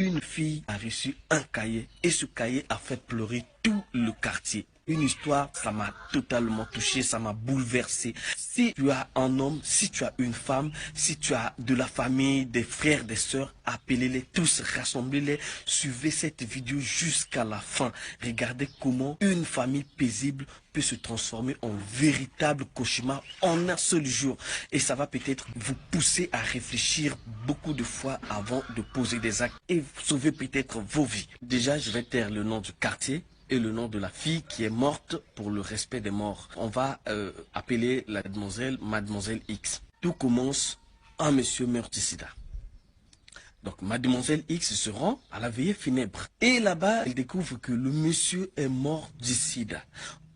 une fille a reçu un cahier et ce cahier a fait pleurer tout le quartier. Une histoire, ça m'a totalement touché, ça m'a bouleversé. Si tu as un homme, si tu as une femme, si tu as de la famille, des frères, des sœurs, appelez-les tous, rassemblez-les, suivez cette vidéo jusqu'à la fin. Regardez comment une famille paisible peut se transformer en véritable cauchemar en un seul jour. Et ça va peut-être vous pousser à réfléchir beaucoup de fois avant de poser des actes et sauver peut-être vos vies. Déjà, je vais taire le nom du quartier et le nom de la fille qui est morte pour le respect des morts. On va appeler la Mademoiselle X. Tout commence, un monsieur meurt du sida. Donc Mademoiselle X se rend à la veillée funèbre. Et là-bas, elle découvre que le monsieur est mort du sida.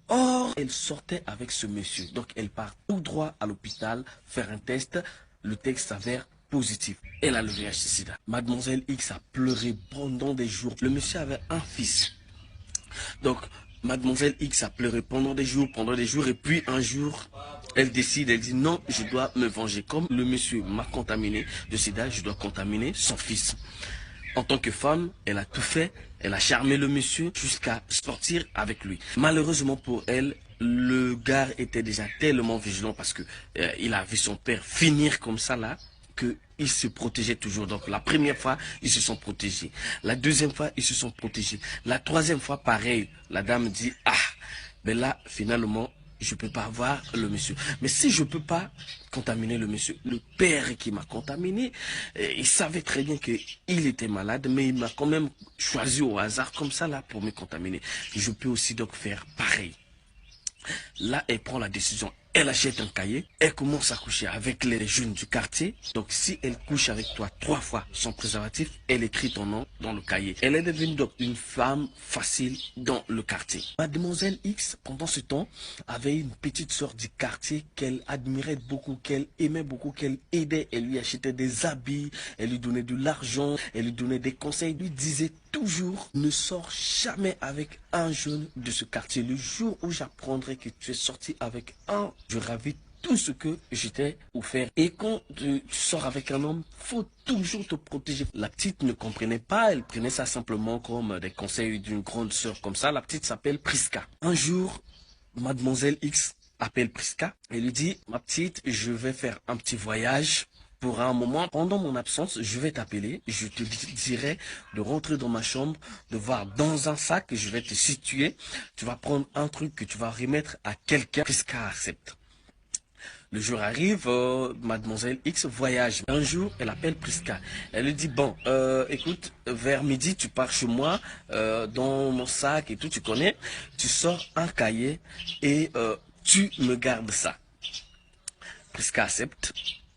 Or, elle sortait avec ce monsieur. Donc elle part tout droit à l'hôpital faire un test. Le test s'avère positif. Elle a le VIH-Sida. Mademoiselle X a pleuré pendant des jours. Le monsieur avait un fils. Donc, Mademoiselle X a pleuré pendant des jours, et puis un jour, elle décide, elle dit non, je dois me venger. Comme le monsieur m'a contaminé de sida, je dois contaminer son fils. En tant que femme, elle a tout fait, elle a charmé le monsieur jusqu'à sortir avec lui. Malheureusement pour elle, le gars était déjà tellement vigilant parce que il a vu son père finir comme ça là, qu'ils se protégeaient toujours. Donc la première fois, ils se sont protégés. La deuxième fois, ils se sont protégés. La troisième fois, pareil. La dame dit, ah, mais là, finalement, je ne peux pas avoir le monsieur. Mais si je ne peux pas contaminer le monsieur, le père qui m'a contaminé, il savait très bien qu'il était malade, mais il m'a quand même choisi au hasard comme ça là pour me contaminer. Je peux aussi donc faire pareil. Là, elle prend la décision. Elle achète un cahier, elle commence à coucher avec les jeunes du quartier. Donc si elle couche avec toi 3 fois sans préservatif, elle écrit ton nom dans le cahier. Elle est devenue donc une femme facile dans le quartier. Mademoiselle X, pendant ce temps, avait une petite sœur du quartier qu'elle admirait beaucoup, qu'elle aimait beaucoup, qu'elle aidait. Elle lui achetait des habits, elle lui donnait de l'argent, elle lui donnait des conseils, elle lui disait toujours, ne sors jamais avec un jeune de ce quartier. Le jour où j'apprendrai que tu es sorti avec un, je ravis tout ce que je t'ai offert. Et quand tu sors avec un homme, faut toujours te protéger. La petite ne comprenait pas, elle prenait ça simplement comme des conseils d'une grande sœur comme ça. La petite s'appelle Priska. Un jour, Mademoiselle X appelle Priska et lui dit, ma petite, je vais faire un petit voyage. Pour un moment, pendant mon absence, je vais t'appeler, je te dirai de rentrer dans ma chambre, de voir dans un sac, je vais te situer, tu vas prendre un truc que tu vas remettre à quelqu'un, Priska accepte. Le jour arrive, Mademoiselle X voyage. Un jour, elle appelle Priska. Elle lui dit, bon, écoute, vers midi, tu pars chez moi, dans mon sac et tout, tu connais, tu sors un cahier et tu me gardes ça. Priska accepte.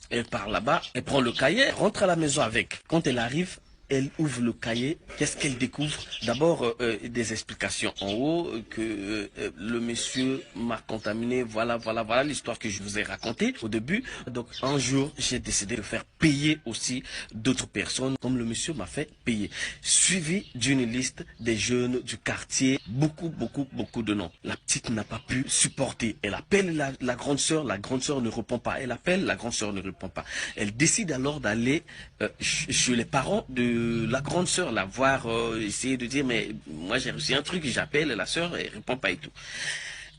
Elle part là-bas, elle prend le cahier, elle rentre à la maison avec. Quand elle arrive, elle ouvre le cahier. Qu'est-ce qu'elle découvre? D'abord, des explications en haut, que le monsieur m'a contaminé, voilà l'histoire que je vous ai racontée au début. Donc, un jour, j'ai décidé de faire payer aussi d'autres personnes, comme le monsieur m'a fait payer. Suivi d'une liste des jeunes du quartier, beaucoup de noms. La petite n'a pas pu supporter. Elle appelle la grande sœur ne répond pas. Elle appelle, la grande sœur ne répond pas. Elle décide alors d'aller chez les parents de la grande sœur, la voir, essayer de dire, mais moi j'ai reçu un truc, j'appelle la sœur, elle répond pas et tout.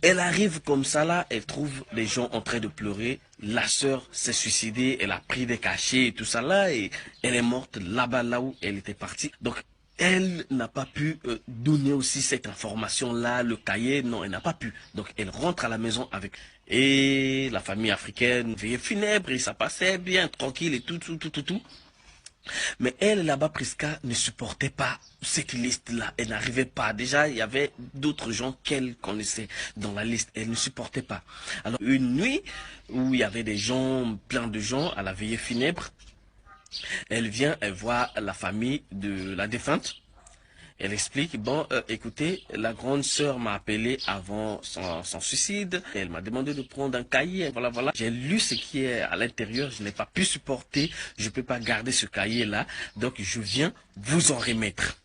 Elle arrive comme ça là, elle trouve les gens en train de pleurer. La sœur s'est suicidée, elle a pris des cachets et tout ça là, et elle est morte là-bas, là où elle était partie. Donc, elle n'a pas pu donner aussi cette information-là, le cahier, non, elle n'a pas pu. Donc, elle rentre à la maison avec... Et la famille africaine, veillée funèbre, et ça passait bien, tranquille et tout. Mais elle, là-bas, Priska, ne supportait pas cette liste-là. Elle n'arrivait pas. Déjà, il y avait d'autres gens qu'elle connaissait dans la liste. Elle ne supportait pas. Alors, une nuit où il y avait des gens, plein de gens à la veillée funèbre, elle vient, elle voit la famille de la défunte. Elle explique, bon, écoutez, la grande sœur m'a appelé avant son suicide. Elle m'a demandé de prendre un cahier. Voilà. J'ai lu ce qui est à l'intérieur. Je n'ai pas pu supporter. Je ne peux pas garder ce cahier-là. Donc, je viens vous en remettre.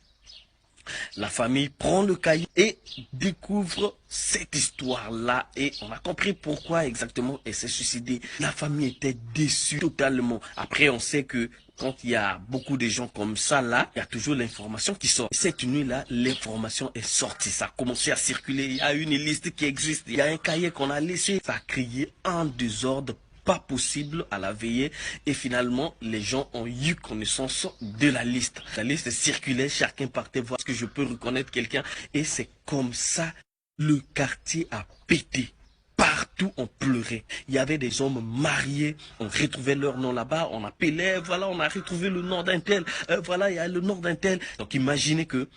La famille prend le cahier et découvre cette histoire-là. Et on a compris pourquoi exactement elle s'est suicidée. La famille était déçue totalement. Après, on sait que quand il y a beaucoup de gens comme ça là, il y a toujours l'information qui sort. Cette nuit-là, l'information est sortie. Ça a commencé à circuler. Il y a une liste qui existe. Il y a un cahier qu'on a laissé. Ça a créé un désordre pas possible à la veillée et finalement les gens ont eu connaissance de la liste. La liste circulait, chacun partait voir ce que je peux reconnaître quelqu'un et c'est comme ça le quartier a pété. Partout on pleurait. Il y avait des hommes mariés, on retrouvait leur nom là-bas, on appelait, voilà, on a retrouvé le nom d'un tel, voilà, il y a le nom d'un tel. Donc imaginez que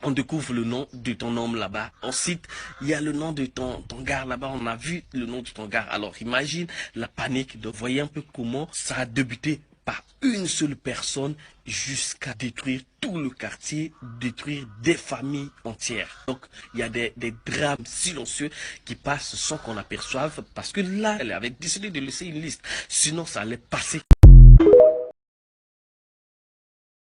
on découvre le nom de ton homme là-bas. Ensuite, il y a le nom de ton gars là-bas. On a vu le nom de ton gars. Alors imagine la panique. Donc voyez un peu comment ça a débuté par une seule personne jusqu'à détruire tout le quartier, détruire des familles entières. Donc il y a des drames silencieux qui passent sans qu'on aperçoive parce que là, elle avait décidé de laisser une liste. Sinon, ça allait passer.